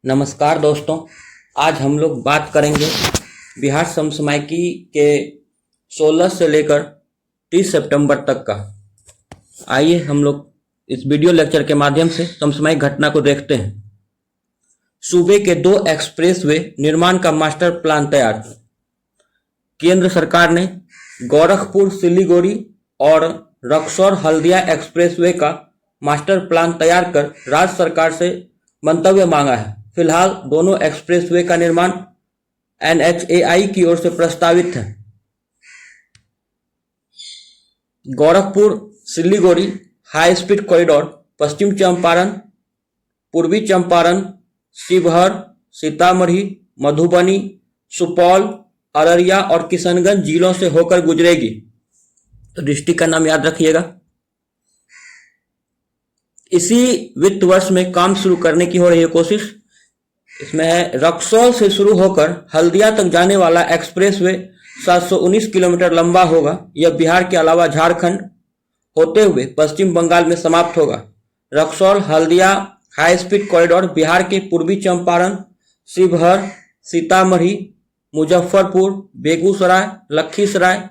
नमस्कार दोस्तों, आज हम लोग बात करेंगे बिहार समसामयिकी के 16 से लेकर 30 सितंबर तक का। आइए हम लोग इस वीडियो लेक्चर के माध्यम से समसामयिक घटना को देखते हैं। सूबे के 2 एक्सप्रेसवे निर्माण का मास्टर प्लान तैयार। केंद्र सरकार ने गोरखपुर सिलीगुड़ी और रक्सौल हल्दिया एक्सप्रेसवे का मास्टर प्लान तैयार कर राज्य सरकार से मंतव्य मांगा है। फिलहाल दोनों एक्सप्रेसवे का निर्माण NHAI की ओर से प्रस्तावित है। Gorakhpur Siliguri high speed corridor पश्चिम चंपारण, पूर्वी चंपारण, शिवहर, सीतामढ़ी, मधुबनी, सुपौल, अररिया और किशनगंज जिलों से होकर गुजरेगी। तो डिस्ट्रिक्ट का नाम याद रखिएगा। इसी वित्त वर्ष में काम शुरू करने की हो रही है कोशिश। इसमें है रक्सौल से शुरू होकर हल्दिया तक जाने वाला एक्सप्रेसवे 719 किलोमीटर लंबा होगा। यह बिहार के अलावा झारखंड होते हुए पश्चिम बंगाल में समाप्त होगा। Raxaul Haldia high speed corridor Bihar के पूर्वी चंपारण, शिवहर, सीतामढ़ी, मुजफ्फरपुर, बेगूसराय, लखीसराय,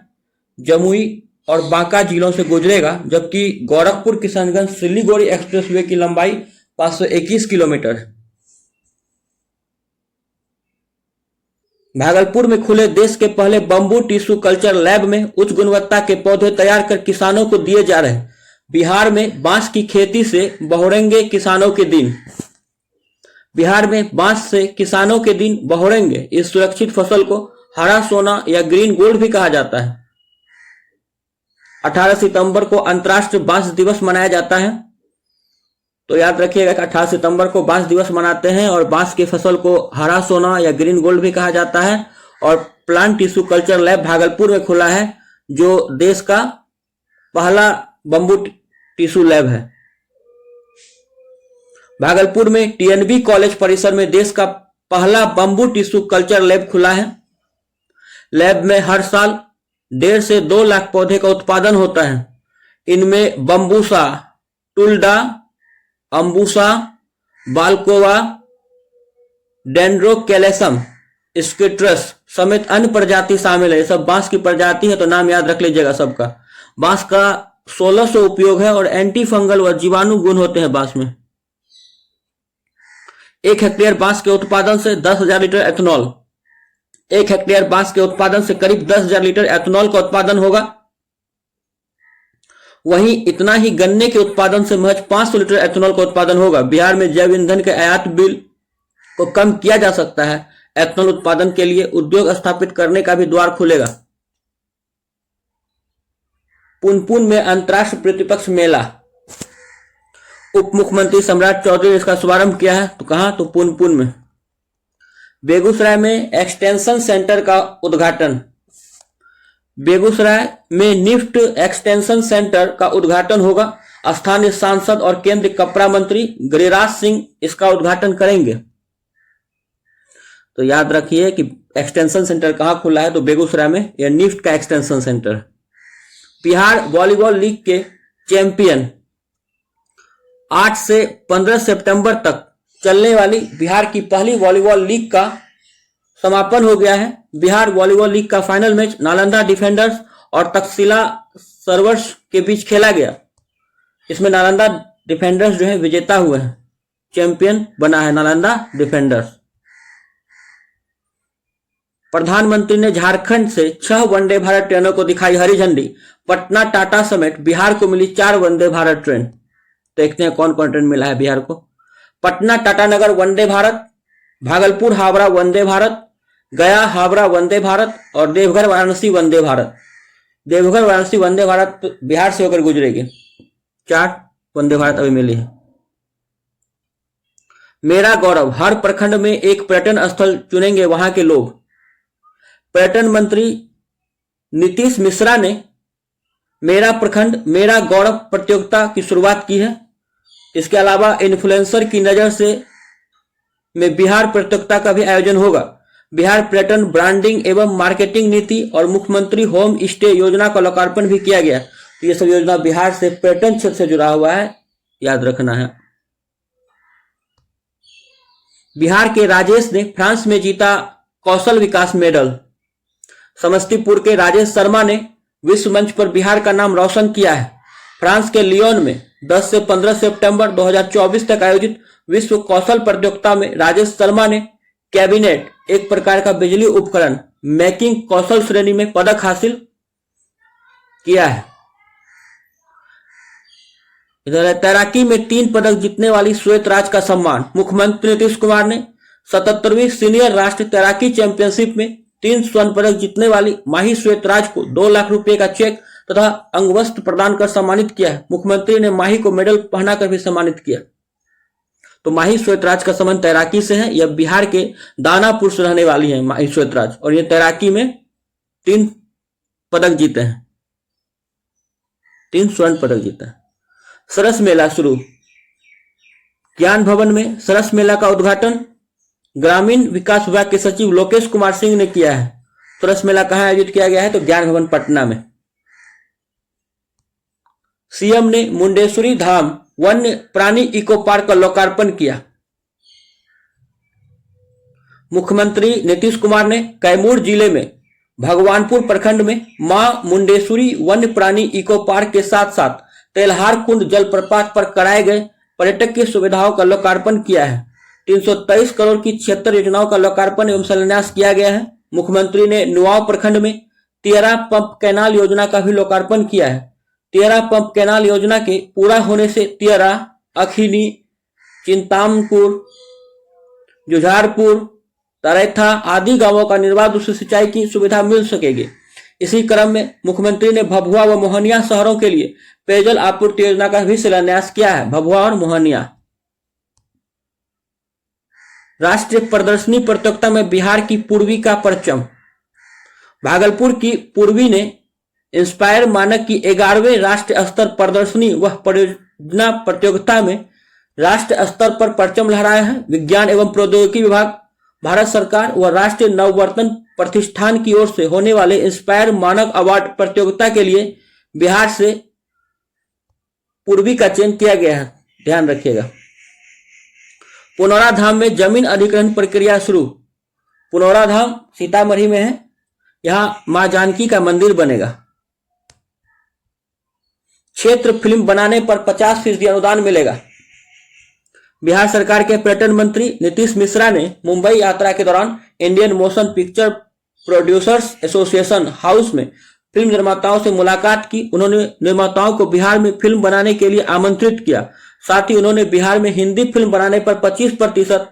जमुई और बांका जिलों से गुजरेगा, जबकि गोरखपुर किशनगंज सिलीगुड़ी एक्सप्रेसवे की लंबाई 521 किलोमीटर है। भागलपुर में खुले देश के पहले बंबू टिश्यू कल्चर लैब में उच्च गुणवत्ता के पौधे तैयार कर किसानों को दिए जा रहे हैं। बिहार में बांस की खेती से बहुरेंगे किसानों के दिन। बिहार में बांस से किसानों के दिन बहुरेंगे। इस सुरक्षित फसल को हरा सोना या ग्रीन गोल्ड भी कहा जाता है। 18 सितंबर को अंतर्राष्ट्रीय बांस दिवस मनाया जाता है। तो याद रखिएगा कि 18 सितंबर को बांस दिवस मनाते हैं और बांस की फसल को हरा सोना या ग्रीन गोल्ड भी कहा जाता है। और plant tissue culture lab Bhagalpur में खुला है, जो देश का पहला बंबू टिश्यू लैब है। भागलपुर में TNB कॉलेज परिसर में देश का पहला बंबू टिश्यू कल्चर लैब खुला है। लैब में हर साल 1.5 से 2 लाख पौधे का उत्पादन होता है। इनमें बंबूसा, टुल्डा, अंबुसा, बालकोवा, डेंड्रोकेलेसम, स्किट्रस समेत अन्य प्रजाति शामिल है। ये सब बांस की प्रजाति है, तो नाम याद रख लीजिएगा सबका। बांस का 1600 उपयोग है और एंटी फंगल व जीवाणु गुण होते हैं बांस में। 1 हेक्टेयर बांस के उत्पादन से 10,000 लीटर एथेनॉल। 1 हेक्टेयर बांस के उत्पादन से करीब 10,000 लीटर एथेनॉल का उत्पादन होगा। वहीं इतना ही गन्ने के उत्पादन से महज 500 लीटर एथेनॉल का उत्पादन होगा। बिहार में जैव ईंधन के आयात बिल को कम किया जा सकता है। एथेनॉल उत्पादन के लिए उद्योग स्थापित करने का भी द्वार खुलेगा। पुनपुन में अंतर्राष्ट्रीय प्रतिपक्ष मेला। उप मुख्यमंत्री सम्राट चौधरी ने इसका शुभारंभ किया है। तो कहां? तो पुनपुन में। बेगूसराय में एक्सटेंशन सेंटर का उद्घाटन। बेगूसराय में निफ्ट एक्सटेंशन सेंटर का उद्घाटन होगा। स्थानीय सांसद और केंद्रीय कपड़ा मंत्री गिरिराज सिंह इसका उद्घाटन करेंगे। तो याद रखिए कि एक्सटेंशन सेंटर कहां खुला है, तो बेगूसराय में। यह निफ्ट का extension centre. Bihar volleyball league के चैंपियन 8 से 15 सितंबर तक चलने वाली बिहार की पहली वॉलीबॉल लीग का समापन हो गया है। बिहार वॉलीबॉल लीग का फाइनल मैच नालंदा डिफेंडर्स और तक्षशिला सर्वर्स के बीच खेला गया। इसमें नालंदा डिफेंडर्स जो है विजेता हुए हैं। चैंपियन बना है नालंदा डिफेंडर्स। प्रधानमंत्री ने झारखंड से 6 वंदे भारत ट्रेनों को दिखाई हरी झंडी। पटना टाटा समेत बिहार को मिली 4 वंदे भारत ट्रेन। देखते हैं कौन कौन ट्रेन मिला है बिहार को। पटना टाटानगर वंदे भारत, भागलपुर हावड़ा वंदे भारत, गया हावड़ा वंदे भारत और देवघर वाराणसी वंदे भारत। देवघर वाराणसी वंदे भारत बिहार से होकर गुजरेगी। 4 वंदे भारत अभी मिली है। मेरा गौरव, हर प्रखंड में एक पर्यटन स्थल चुनेंगे वहां के लोग। पर्यटन मंत्री नीतीश मिश्रा ने मेरा प्रखंड मेरा गौरव प्रतियोगिता की शुरुआत की है। इसके अलावा इन्फ्लुएंसर की नजर से में बिहार प्रतियोगिता का भी आयोजन होगा। बिहार पर्यटन ब्रांडिंग एवं मार्केटिंग नीति और मुख्यमंत्री होम स्टे योजना का लोकार्पण भी किया गया। तो ये सब योजना बिहार से पर्यटन क्षेत्र से जुड़ा हुआ है, याद रखना है। बिहार के राजेश ने फ्रांस में जीता कौशल विकास मेडल। समस्तीपुर के राजेश शर्मा ने विश्व मंच पर बिहार का नाम रोशन किया है। फ्रांस के लियोन में 10 से 15 सितंबर 2024 तक आयोजित विश्व कौशल प्रतियोगिता में राजेश शर्मा ने कैबिनेट, एक प्रकार का बिजली उपकरण, मेकिंग कौशल श्रेणी में पदक हासिल किया है। इधर तैराकी में 3 पदक जीतने वाली श्वेत राज का सम्मान। मुख्यमंत्री नीतीश कुमार ने 77वीं सीनियर राष्ट्रीय तैराकी चैंपियनशिप में 3 स्वर्ण पदक जीतने वाली माही श्वेत राज को 2 लाख रुपए का चेक तथा अंगवस्त्र प्रदान कर सम्मानित किया है। मुख्यमंत्री ने माही को मेडल पहनाकर भी सम्मानित किया। तो माही श्वेतराज का संबंध तैराकी से है। यह बिहार के दानापुर से रहने वाली है माही श्वेतराज, और ये तैराकी में 3 पदक जीते हैं, 3 स्वर्ण पदक जीता है। सरस मेला शुरू। ज्ञान भवन में सरस मेला का उद्घाटन ग्रामीण विकास विभाग के सचिव लोकेश कुमार सिंह ने किया है। सरस मेला कहां आयोजित किया गया है? तो ज्ञान भवन पटना में। सीएम ने मुंडेश्वरी धाम वन्य प्राणी इको पार्क का लोकार्पण किया। मुख्यमंत्री नीतीश कुमार ने कैमूर जिले में भगवानपुर प्रखंड में मां मुंडेश्वरी वन्य प्राणी इको पार्क के साथ साथ तेल्हार कुंड जलप्रपात पर कराए गए पर्यटक की सुविधाओं का लोकार्पण किया है। 323 करोड़ की 76 योजनाओं का लोकार्पण एवं शिलान्यास किया गया है। मुख्यमंत्री ने नुआव प्रखंड में 13 पंप कैनाल योजना का भी लोकार्पण किया है। 13 पंप कैनाल योजना के पूरा होने से 13, अखिनी, चिंतामपुर, जुझारपुर, तरेथा आदि गांवों का निर्बाध रूप से सिंचाई की सुविधा मिल सकेगी। इसी क्रम में मुख्यमंत्री ने भभुआ व मोहनिया शहरों के लिए पेयजल आपूर्ति योजना का भी शिलान्यास किया है। भभुआ और मोहनिया। राष्ट्रीय प्रदर्शनी प्रतियोगिता में बिहार की पूर्वी का परचम। भागलपुर की पूर्वी ने इंस्पायर मानक की 11वें राष्ट्रीय स्तर प्रदर्शनी व परियोजना प्रतियोगिता में राष्ट्रीय स्तर पर परचम लहराया है। विज्ञान एवं प्रौद्योगिकी विभाग, भारत सरकार व राष्ट्रीय नववर्तन प्रतिष्ठान की ओर से होने वाले इंस्पायर मानक अवार्ड प्रतियोगिता के लिए बिहार से पूर्वी का चयन किया गया है। ध्यान रखिएगा। पुनौरा धाम में जमीन अधिग्रहण प्रक्रिया शुरू। पुनौरा धाम सीतामढ़ी में है। यहां मां जानकी का मंदिर बनेगा। क्षेत्र फिल्म बनाने पर 50% अनुदान मिलेगा। बिहार सरकार के पर्यटन मंत्री नीतीश मिश्रा ने मुंबई यात्रा के दौरान Indian motion picture producers association house में फिल्म निर्माताओं से मुलाकात की। उन्होंने निर्माताओं को बिहार में फिल्म बनाने के लिए आमंत्रित किया। साथ ही उन्होंने बिहार में हिंदी फिल्म बनाने पर 25%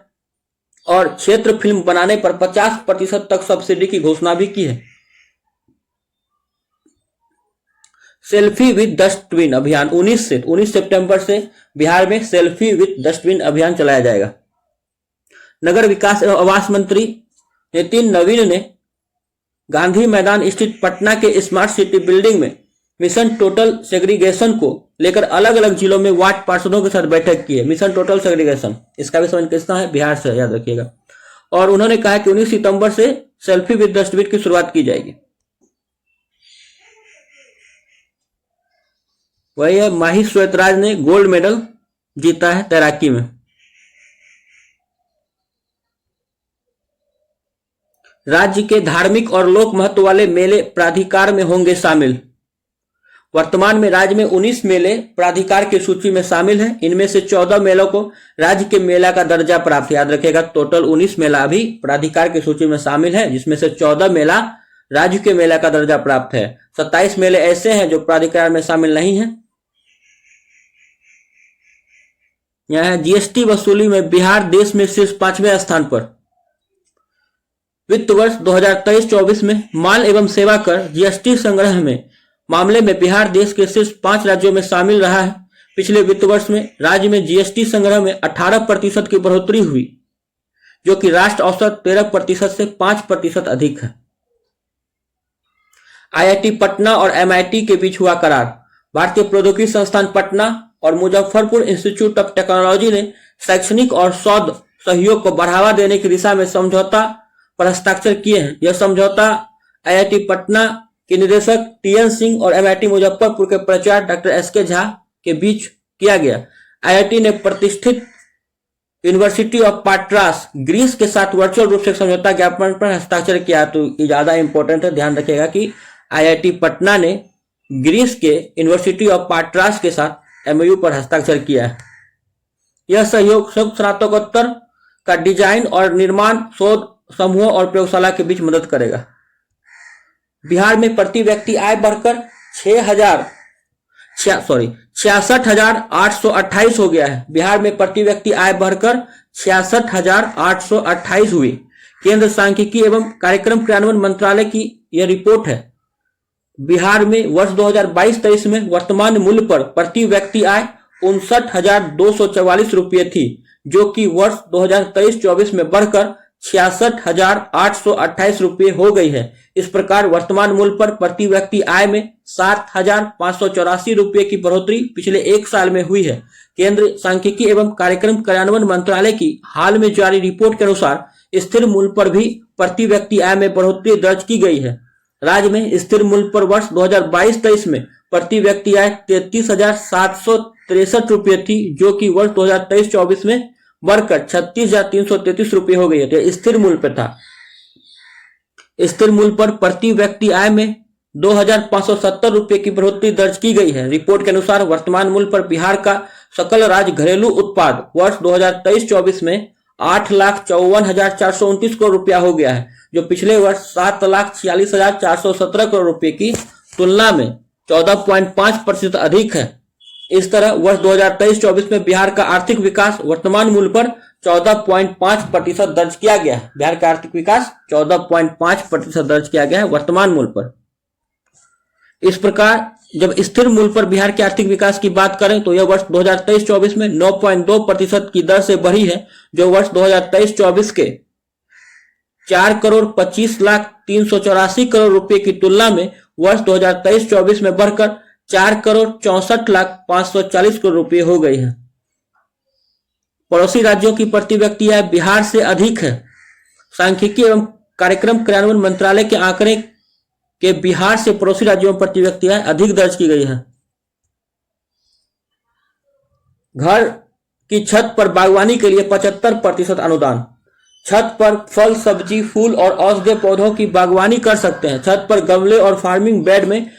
और क्षेत्र फिल्म बनाने पर 50% तक सब्सिडी की घोषणा भी की है। सेल्फी विद डस्टबिन अभियान 19 सितंबर से बिहार में सेल्फी विद डस्टबिन अभियान चलाया जाएगा। नगर विकास एवं आवास मंत्री नितिन नवीन ने गांधी मैदान स्थित पटना के स्मार्ट सिटी बिल्डिंग में मिशन टोटल सेग्रीगेशन को लेकर अलग अलग जिलों में वार्ड पार्षदों के साथ बैठक की है। मिशन टोटल सेग्रीगेशन, इसका भी समझ कितना है? बिहार से, याद रखिएगा। और उन्होंने कहा कि 19 सितंबर से सेल्फी विद डस्टबिन की शुरुआत की जाएगी। वही माही श्वेतराज ने गोल्ड मेडल जीता है तैराकी में। राज्य के धार्मिक और लोक महत्व वाले मेले प्राधिकार में होंगे शामिल। वर्तमान में राज्य में 19 मेले प्राधिकार की सूची में शामिल हैं। इनमें से 14 मेलों को राज्य के मेला का दर्जा प्राप्त। याद रखिएगा, टोटल 19 मेला अभी प्राधिकार की सूची में शामिल है, जिसमें से 14 मेला राज्य के मेला का दर्जा प्राप्त है। 27 मेले ऐसे हैं जो प्राधिकार में शामिल नहीं है। यह जीएसटी वसूली में बिहार देश में शीर्ष 5वें स्थान पर। वित्त वर्ष 2023-24 में माल एवं सेवा कर जीएसटी संग्रह में मामले में बिहार देश के शीर्ष 5 राज्यों में शामिल रहा है। पिछले वित्त वर्ष में राज्य में जीएसटी संग्रह में 18% की बढ़ोतरी हुई, जो कि राष्ट्र औसत 13% से 5% अधिक है। आईआईटी पटना और एमआईटी के बीच हुआ करार। भारतीय प्रौद्योगिकी संस्थान पटना और मुजफ्फरपुर इंस्टीट्यूट ऑफ टेक्नोलॉजी ने शैक्षणिक और शोध सहयोग को बढ़ावा देने की दिशा में समझौता पर हस्ताक्षर किए हैं। यह समझौता आईआईटी पटना के निदेशक टीएन सिंह और एमआईटी मुजफ्फरपुर के प्राचार्य डॉक्टर एसके झा के बीच किया गया। आईआईटी ने प्रतिष्ठित यूनिवर्सिटी ऑफ पाट्रास ग्रीस के साथ वर्चुअल रूप से समझौता ज्ञापन पर हस्ताक्षर किया। तो ये ज्यादा इंपॉर्टेंट है, ध्यान रखिएगा कि आईआईटी पटना ने ग्रीस के यूनिवर्सिटी ऑफ पाट्रास के साथ एमओयू पर हस्ताक्षर किया है। यह सहयोग संयुक्त स्नातकोत्तर का डिजाइन और निर्माण शोध समूह और प्रयोगशाला के बीच मदद करेगा। बिहार में प्रति व्यक्ति आय बढ़कर 66,828 हो गया है। बिहार में प्रति व्यक्ति आय बढ़कर 66,828 हुई। केंद्र सांख्यिकी एवं कार्यक्रम क्रियान्वयन मंत्रालय की यह रिपोर्ट है। बिहार में वर्ष 2022-23 में वर्तमान मूल्य पर प्रति व्यक्ति आय 59,244 रुपये थी, जो कि वर्ष 2023-24 में बढ़कर 66,828 रुपये हो गई है। इस प्रकार वर्तमान मूल्य पर प्रति व्यक्ति आय में 7,584 रुपये की बढ़ोतरी पिछले एक साल में हुई है। केंद्र सांख्यिकी एवं कार्यक्रम कार्यान्वयन मंत्रालय की हाल में जारी रिपोर्ट के अनुसार स्थिर मूल्य पर भी प्रति व्यक्ति आय में बढ़ोतरी दर्ज की गई है। राज्य में स्थिर मूल्य पर वर्ष 2022-23 में प्रति व्यक्ति आय 33,763 रुपये थी, जो कि वर्ष 2023-24 में बढ़कर 36,333 रुपये हो गई है। तो स्थिर मूल्य पर था। स्थिर मूल्य पर प्रति व्यक्ति आय में 2,570 रुपये की बढ़ोतरी दर्ज की गई है। रिपोर्ट के अनुसार वर्तमान मूल्य पर बिहार का सकल राज्य घरेलू उत्पाद वर्ष 2023-24 में 8,54,429 करोड़ रुपया हो गया है, जो पिछले वर्ष 7,46,417 करोड़ रुपये की तुलना में 14.5% अधिक है। इस तरह वर्ष 2023-24 में बिहार का आर्थिक विकास वर्तमान मूल्य पर 14.5% दर्ज किया गया है। बिहार का आर्थिक विकास 14.5% दर्ज किया गया है वर्तमान मूल्य पर। इस प्रकार जब स्थिर मूल्य पर बिहार के आर्थिक विकास की बात करें तो यह वर्ष 2023-24 में 9.2% की दर से बढ़ी है, जो वर्ष 2023-24 के 4,25,384 करोड़ रुपए की तुलना में वर्ष 2023-24 में बढ़कर 4,64,540 करोड़ रुपए हो गई है। पड़ोसी राज्यों की प्रति व्यक्ति आय बिहार से अधिक है। सांख्यिकी एवं कार्यक्रम क्रियान्वयन मंत्रालय के आंकड़े के बिहार से पड़ोसी राज्यों में प्रति व्यक्ति आय अधिक दर्ज की गई है। घर की छत पर बागवानी के लिए 75% अनुदान। छत पर फल, सब्जी, फूल और औषधीय पौधों की बागवानी कर सकते हैं। छत पर गमले और फार्मिंग बेड में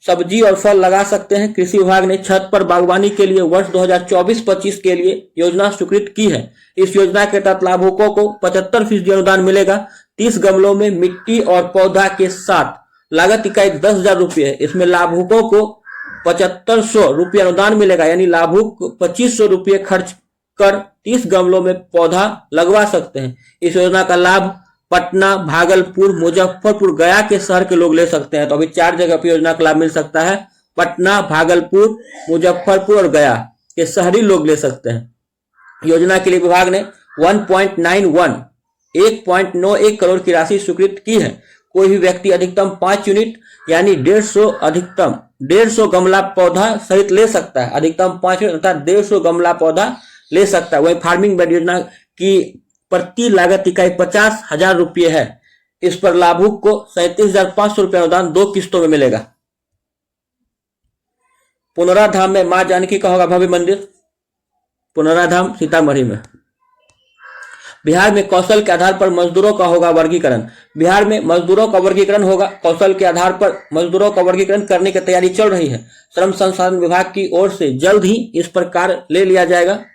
सब्जी और फल लगा सकते हैं। कृषि विभाग ने छत पर बागवानी के लिए वर्ष 2024-25 के लिए योजना स्वीकृत की है। इस योजना के तहत लाभुकों को 75% अनुदान मिलेगा। 30 गमलों में मिट्टी और पौधा के साथ लागत इकाई 10,000 रुपये है। इसमें लाभुकों को 7,500 रुपये अनुदान मिलेगा, यानी लाभुक 2,500 रुपये खर्च कर 30 गमलों में पौधा लगवा सकते हैं। इस योजना का लाभ पटना, भागलपुर, मुजफ्फरपुर, गया के शहर के लोग ले सकते हैं। तो अभी 4 जगह पर योजना का लाभ मिल सकता है। पटना, भागलपुर, मुजफ्फरपुर और गया के शहरी लोग ले सकते हैं। योजना के लिए विभाग ने 1.91 करोड़ की राशि स्वीकृत की है। कोई भी व्यक्ति अधिकतम 5 यूनिट यानी 150 गमला पौधा सहित ले सकता है। अधिकतम 5 यूनिट अर्थात 150 गमला पौधा ले सकता है। वही फार्मिंग बेड योजना की प्रति लागत इकाई 50,000 रुपये है। इस पर लाभुक को 37,500 रुपये अनुदान 2 किस्तों में मिलेगा। पुनराधाम में मां जानकी का होगा भव्य मंदिर। पुनराधाम सीतामढ़ी में। बिहार में कौशल के आधार पर मजदूरों का होगा वर्गीकरण। बिहार में मजदूरों का वर्गीकरण होगा। कौशल के आधार पर मजदूरों का वर्गीकरण करने की तैयारी चल रही है। श्रम संसाधन विभाग की ओर से जल्द ही इस पर कार्य ले लिया जाएगा,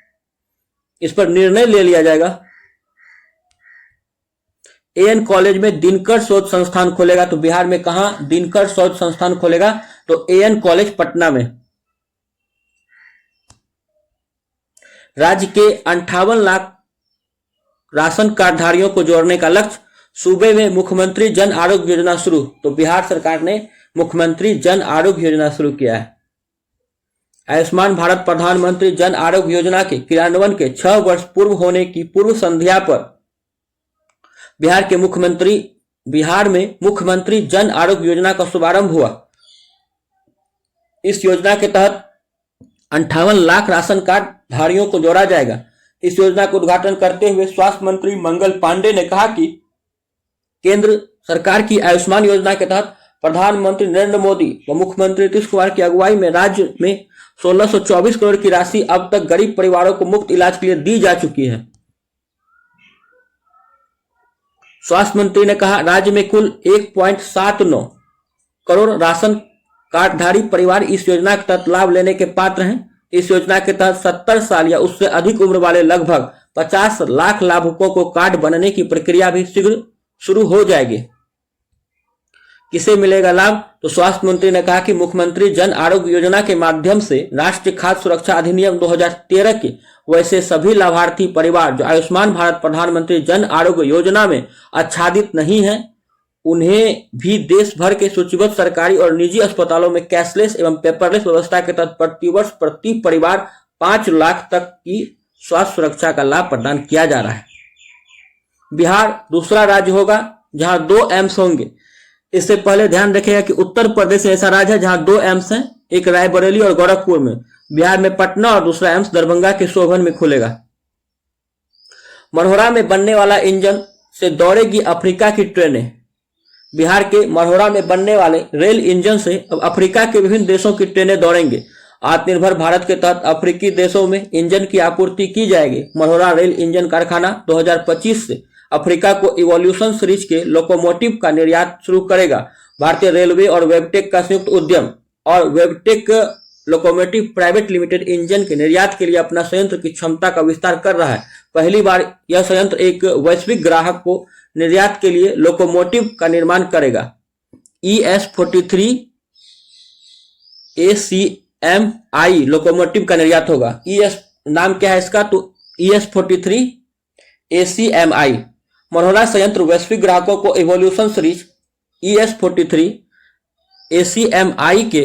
इस पर निर्णय ले लिया जाएगा। एएन कॉलेज में दिनकर शोध संस्थान खोलेगा। तो बिहार में कहां दिनकर शोध संस्थान खोलेगा? तो एएन कॉलेज पटना में। राज्य के 58 लाख राशन कार्डधारियों को जोड़ने का लक्ष्य। सूबे में मुख्यमंत्री जन आरोग्य योजना शुरू। तो बिहार सरकार ने मुख्यमंत्री जन आरोग्य योजना शुरू किया है। आयुष्मान भारत प्रधानमंत्री जन आरोग्य योजना के क्रियान्वयन के 6 वर्ष पूर्व होने की पूर्व संध्या पर बिहार में मुख्यमंत्री जन आरोग्य योजना का शुभारंभ हुआ। इस योजना के तहत 58 लाख राशन कार्ड धारियों को जोड़ा जाएगा। इस योजना का उद्घाटन करते हुए स्वास्थ्य मंत्री मंगल पांडे ने कहा कि केंद्र सरकार की आयुष्मान योजना के तहत प्रधानमंत्री नरेंद्र मोदी व मुख्यमंत्री नीतीश कुमार की अगुवाई में राज्य में 1624 करोड़ की राशि अब तक गरीब परिवारों को मुफ्त इलाज के लिए दी जा चुकी है। स्वास्थ्य मंत्री ने कहा राज्य में कुल 1.79 करोड़ राशन कार्डधारी परिवार इस योजना के तहत लाभ लेने के पात्र हैं। इस योजना के तहत 70 साल या उससे अधिक उम्र वाले लगभग 50 लाख लाभुकों को कार्ड बनने की प्रक्रिया भी शीघ्र शुरू हो जाएगी। किसे मिलेगा लाभ? तो स्वास्थ्य मंत्री ने कहा कि मुख्यमंत्री जन आरोग्य योजना के माध्यम से राष्ट्रीय खाद्य सुरक्षा अधिनियम 2013 के वैसे सभी लाभार्थी परिवार जो आयुष्मान भारत प्रधानमंत्री जन आरोग्य योजना में आच्छादित नहीं है, उन्हें भी देश भर के सूचीबद्ध सरकारी और निजी अस्पतालों में कैशलेस एवं पेपरलेस व्यवस्था के तहत प्रतिवर्ष प्रति परिवार 5 लाख तक की स्वास्थ्य सुरक्षा का लाभ प्रदान किया जा रहा है। बिहार दूसरा राज्य होगा जहां 2 एम्स होंगे। इससे पहले ध्यान रखिएगा कि उत्तर प्रदेश ऐसा राज्य है जहां 2 एम्स हैं, एक रायबरेली और गोरखपुर में। बिहार में पटना और दूसरा एम्स दरभंगा के शोभन में खुलेगा। मढ़ौरा में बनने वाला इंजन से दौड़ेगी अफ्रीका की ट्रेनें। बिहार के मढ़ौरा में बनने वाले रेल इंजन से अब अफ्रीका के विभिन्न देशों की ट्रेनें दौड़ेंगे। आत्मनिर्भर भारत के तहत अफ्रीकी देशों में इंजन की आपूर्ति की जाएगी। मढ़ौरा रेल इंजन कारखाना 2025 से अफ्रीका को इवोल्यूशन सीरीज के लोकोमोटिव का निर्यात शुरू करेगा। भारतीय रेलवे और वेबटेक का संयुक्त उद्यम और वेबटेक लोकोमोटिव प्राइवेट लिमिटेड इंजन के निर्यात के लिए अपना संयंत्र की क्षमता का विस्तार कर रहा है। पहली बार यह संयंत्र एक वैश्विक ग्राहक को निर्यात के लिए लोकोमोटिव का निर्माण करेगा। ES43 ACMI लोकोमोटिव का निर्यात होगा। ES नाम क्या है इसका? तो ES43 ACMI। मढ़ौरा संयंत्र वैश्विक ग्राहकों को इवोल्यूशन सीरीज ES43 ACMI के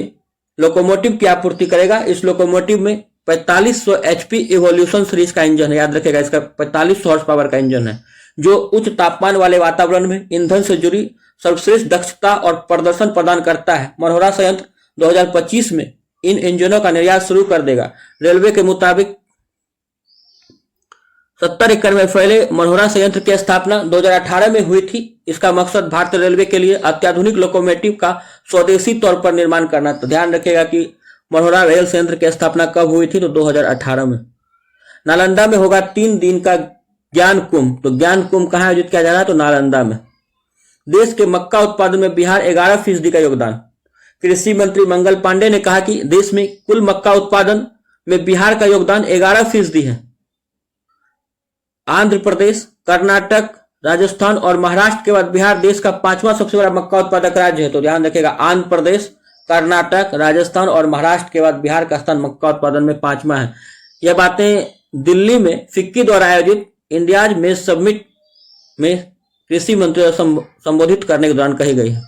लोकोमोटिव की आपूर्ति करेगा। इस लोकोमोटिव में 4500 HP इवोल्यूशन सीरीज का इंजन है। याद रखेगा, इसका 4500 हॉर्स पावर का इंजन है जो उच्च तापमान वाले वातावरण में ईंधन से जुड़ी सर्वश्रेष्ठ दक्षता और प्रदर्शन प्रदान करता है। मढ़ौरा संयंत्र 2025 में इन इंजनों का निर्यात शुरू कर देगा। रेलवे के मुताबिक 70 एकड़ में फैले मढ़ौरा संयंत्र की स्थापना 2018 में हुई थी। इसका मकसद भारतीय रेलवे के लिए अत्याधुनिक लोकोमोटिव का स्वदेशी तौर पर निर्माण करना। तो ध्यान रखिएगा कि मढ़ौरा रेल संयंत्र की स्थापना कब हुई थी? तो 2018 में। नालंदा में होगा 3 दिन का ज्ञान कुंभ। तो ज्ञान कुंभ कहाँ आयोजित किया जा रहा है? तो नालंदा में। देश के मक्का उत्पादन में बिहार 11% का योगदान। कृषि मंत्री मंगल पांडे ने कहा कि देश में कुल मक्का उत्पादन में बिहार का योगदान 11% है। आंध्र प्रदेश, कर्नाटक, राजस्थान और महाराष्ट्र के बाद बिहार देश का 5वां सबसे बड़ा मक्का उत्पादक राज्य है। तो ध्यान रखिएगा, आंध्र प्रदेश, कर्नाटक, राजस्थान और महाराष्ट्र के बाद बिहार का स्थान मक्का उत्पादन में 5वां है। यह बातें दिल्ली में फिक्की द्वारा आयोजित इंडियाज मेज समिट में कृषि मंत्री संबोधित करने के दौरान कही गई है।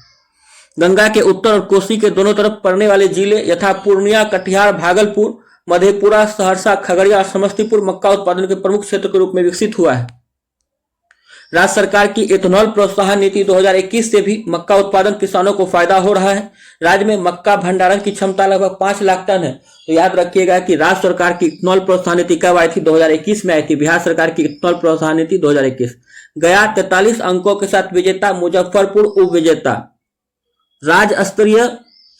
गंगा के उत्तर और कोसी के दोनों तरफ पड़ने वाले जिले यथा पूर्णिया, कटिहार, भागलपुर, मधेपुरा, सहरसा, खगड़िया और समस्तीपुर मक्का उत्पादन के प्रमुख क्षेत्र के रूप में विकसित हुआ है। राज्य सरकार की इथेनॉल प्रोत्साहन नीति 2021 से भी मक्का उत्पादन किसानों को फायदा हो रहा है। राज्य में मक्का भंडारण की क्षमता लगभग 5 लाख टन है। तो याद रखिएगा कि राज्य सरकार की इथेनॉल प्रोत्साहन नीति कब आई थी? 2021 में आई थी। बिहार सरकार की इथेनॉल प्रोत्साहन नीति 2021। गया 43 अंकों के साथ विजेता, मुजफ्फरपुर उप विजेता। राज्य स्तरीय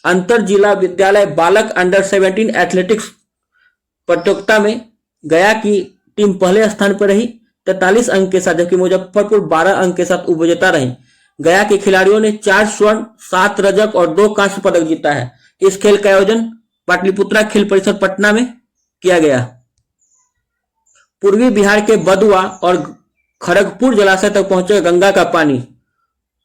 अंतर जिला विद्यालय बालक अंडर 17 एथलेटिक्स प्रतियोगिता में गया की टीम पहले स्थान पर रही 43 अंक के साथ, जबकि मुजफ्फरपुर 12 अंक के साथ उपविजेता रही। गया के खिलाड़ियों ने 4 स्वर्ण, 7 रजक और 2 कांस्य पदक जीता है। इस खेल का आयोजन पाटलिपुत्रा खेल परिसर पटना में किया गया। पूर्वी बिहार के बदुआ और खड़गपुर जलाशय तक पहुंचेगा गंगा का पानी।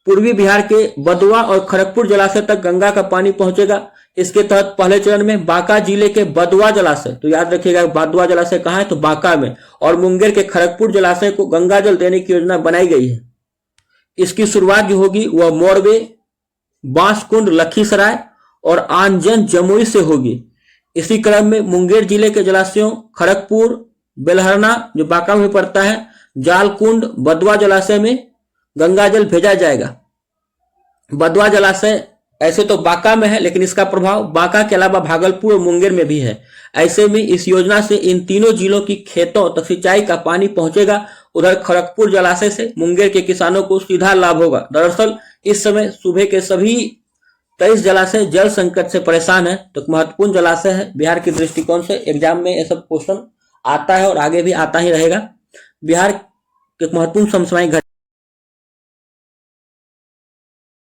पूर्वी बिहार के बदुआ और खड़गपुर जलाशय तक गंगा का पानी पहुंचेगा। इसके तहत पहले चरण में बांका जिले के बदुआ जलाशय, तो याद रखिएगा बदुआ जलाशय कहाँ है? तो बांका में, और मुंगेर के खड़गपुर जलाशय को गंगा जल देने की योजना बनाई गई है। इसकी शुरुआत जो होगी वह मोरबे, बांसकुंड, लखीसराय और आंजन, जमुई से होगी। इसी क्रम में मुंगेर जिले के जलाशयों खड़गपुर, बेलहरना जो बांका में पड़ता है, जालकुंड, बदुआ जलाशय में गंगा जल भेजा जाएगा। बदुआ जलाशय ऐसे तो बांका में है, लेकिन इसका प्रभाव बांका के अलावा भागलपुर और मुंगेर में भी है। ऐसे में इस योजना से इन तीनों जिलों की खेतों तक सिंचाई का पानी पहुंचेगा। उधर खड़गपुर जलाशय से मुंगेर के किसानों को सीधा लाभ होगा। दरअसल इस समय सुबह के सभी 23 जलाशय जल संकट से परेशान है, तो महत्वपूर्ण जलाशय है बिहार के दृष्टिकोण से। एग्जाम में ये सब क्वेश्चन आता है और आगे भी आता ही रहेगा। बिहार के महत्वपूर्ण समसामयिक